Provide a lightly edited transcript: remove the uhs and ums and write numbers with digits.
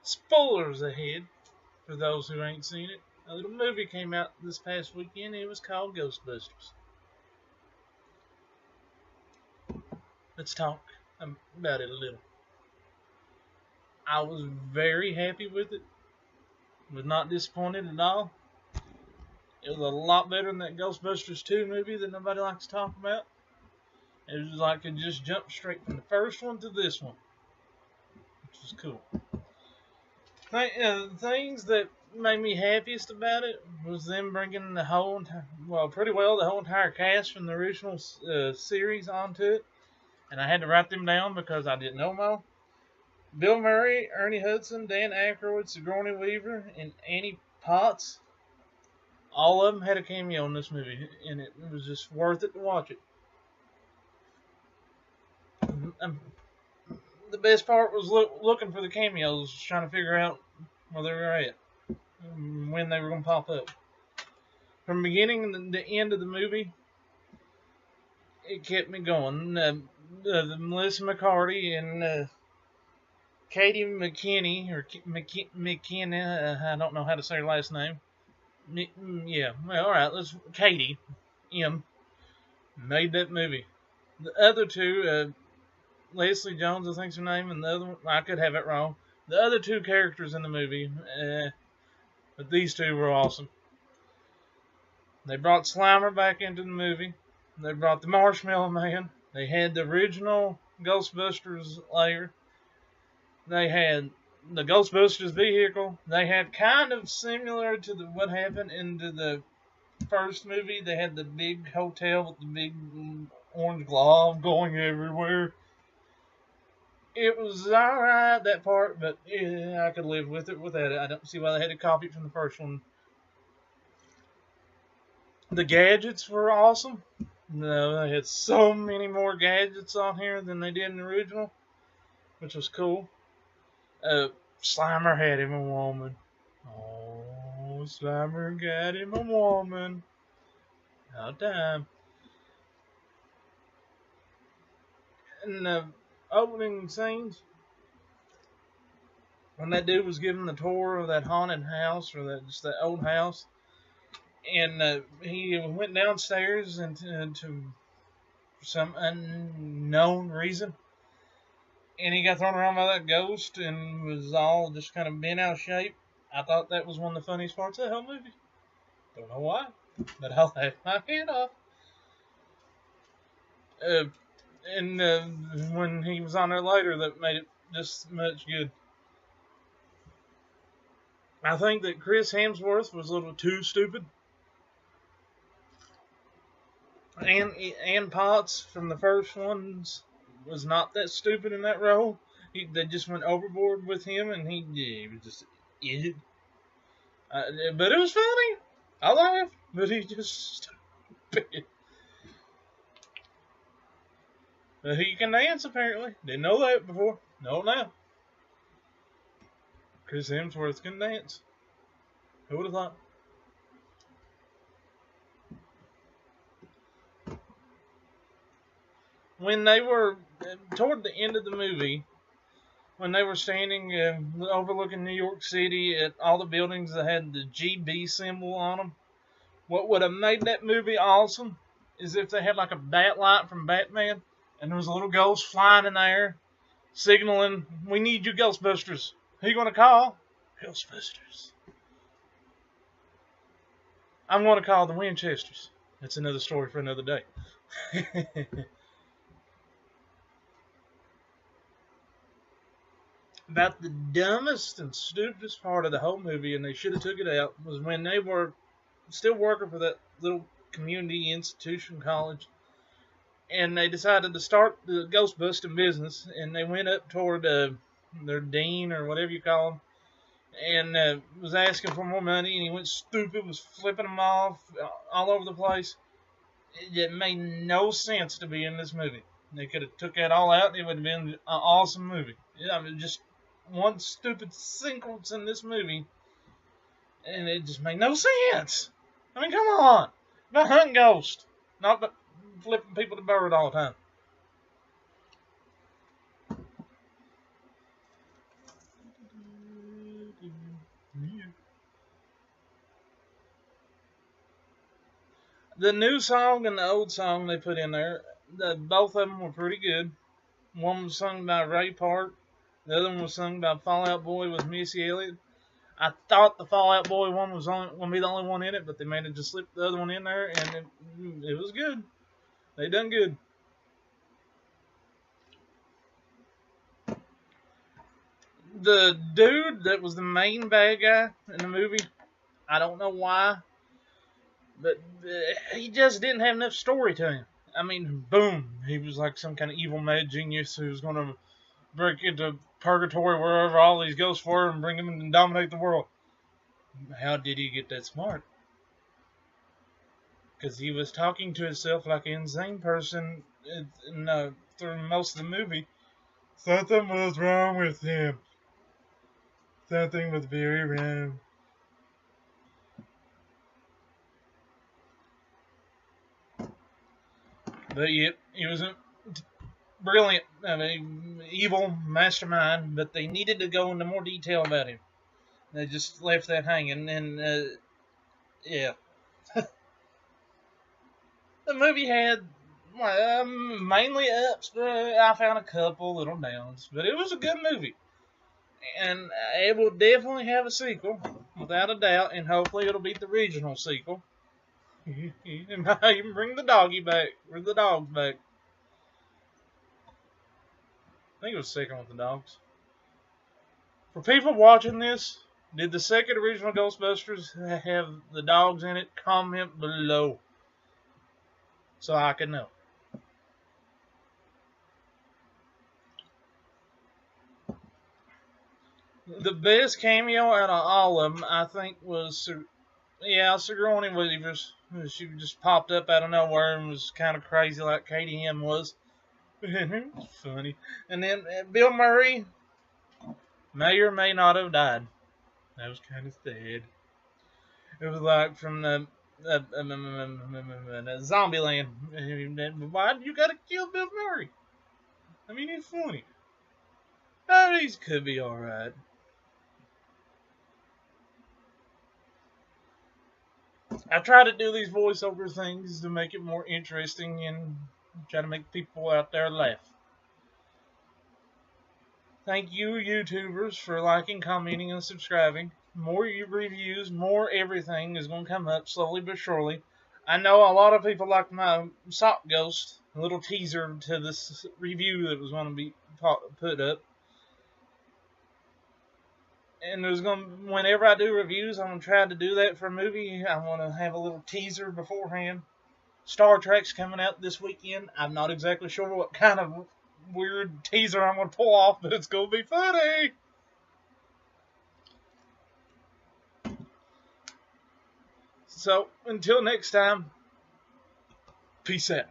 Spoilers ahead for those who ain't seen it. A little movie came out this past weekend. It was called Ghostbusters. Let's talk about it a little. I was very happy with it. Was not disappointed at all. It was a lot better than that Ghostbusters 2 movie that nobody likes to talk about. It was like it just jumped straight from the first one to this one, which was cool. Things that made me happiest about it was them bringing the whole, pretty well the whole entire cast from the original series onto it. And I had to write them down because I didn't know them all. Bill Murray, Ernie Hudson, Dan Aykroyd, Sigourney Weaver, and Annie Potts. All of them had a cameo in this movie, and it was just worth it to watch it. The best part was looking for the cameos, trying to figure out where they were at, when they were going to pop up. From the beginning to the end of the movie, it kept me going. Melissa McCarthy and Katie McKinney, or McKenna, I don't know how to say her last name. Yeah, well, alright, Katie M. made that movie. The other two, Leslie Jones, I think's her name, and the other one, I could have it wrong. The other two characters in the movie, but these two were awesome. They brought Slimer back into the movie. They brought the Marshmallow Man. They had the original Ghostbusters lair. They had the Ghostbusters vehicle. They had kind of similar to what happened in the first movie. They had the big hotel with the big orange glob going everywhere. It was alright, that part, but I could live with it without it. I don't see why they had to copy it from the first one. The gadgets were awesome. No, they had so many more gadgets on here than they did in the original, which was cool. Slimer had him a woman. Oh, Slimer got him a woman. About time. And the opening scenes, when that dude was giving the tour of that haunted house, or that old house, and he went downstairs and to some unknown reason, and he got thrown around by that ghost and was all just kind of bent out of shape. I thought that was one of the funniest parts of the whole movie. Don't know why, but I'll laugh my head off. And when he was on there later, that made it just much good. I think that Chris Hemsworth was a little too stupid. And Potts from the first ones was not that stupid in that role. They just went overboard with him, and he was just an idiot. But it was funny. I laughed, but he just stupid. He can dance, apparently. Didn't know that before. Know it now. Chris Hemsworth can dance. Who would have thought? When they were toward the end of the movie, when they were standing overlooking New York City at all the buildings that had the GB symbol on them, what would have made that movie awesome is if they had like a bat light from Batman, and there was a little ghost flying in the air, signaling, "We need you, Ghostbusters. Who you going to call?" Ghostbusters. I'm going to call the Winchesters. That's another story for another day. About the dumbest and stupidest part of the whole movie, and they should have took it out, was when they were still working for that little community institution college, and they decided to start the ghost busting business, and they went up toward their dean, or whatever you call him, and was asking for more money, and he went stupid, was flipping them off all over the place. It made no sense to be in this movie. They could have took that all out, and it would have been an awesome movie. I mean, just one stupid sequence in this movie, and it just made no sense. I mean, come on. About hunting ghosts, not about flipping people to bird all the time. The new song and the old song they put in there, both of them were pretty good. One was sung by Ray Park. The other one was sung by Fallout Boy with Missy Elliott. I thought the Fallout Boy one was going to be the only one in it, but they managed to slip the other one in there, and it was good. They done good. The dude that was the main bad guy in the movie, I don't know why, but he just didn't have enough story to him. I mean, boom, he was like some kind of evil mad genius who was going to break into purgatory wherever all these ghosts were and bring them in and dominate the world. How did he get that smart? Because he was talking to himself like an insane person through most of the movie. Something was wrong with him. Something was very wrong. But yep, he was a brilliant, evil mastermind, but they needed to go into more detail about him. They just left that hanging, and yeah. The movie had mainly ups, but I found a couple little downs. But it was a good movie. And it will definitely have a sequel, without a doubt, and hopefully it'll beat the original sequel. It might even bring the doggy back, or the dogs back. I think it was second with the dogs. For people watching this, did the second original Ghostbusters have the dogs in it? Comment below, so I can know. The best cameo out of all of them, I think, was Sigourney Weaver's. She just popped up out of nowhere and was kind of crazy like Katie M was. Funny. And then Bill Murray may or may not have died. That was kind of sad. It was like from the Zombieland. Why you gotta kill Bill Murray? I mean, he's funny. He could be alright. I try to do these voiceover things to make it more interesting and try to make people out there laugh. Thank you, YouTubers, for liking, commenting, and subscribing. More reviews, more everything is going to come up slowly but surely. I know a lot of people like my sock ghost, a little teaser to this review that was going to be put up. And whenever I do reviews, I'm going to try to do that for a movie. I want to have a little teaser beforehand. Star Trek's coming out this weekend. I'm not exactly sure what kind of weird teaser I'm going to pull off, but it's going to be funny. So, until next time, peace out.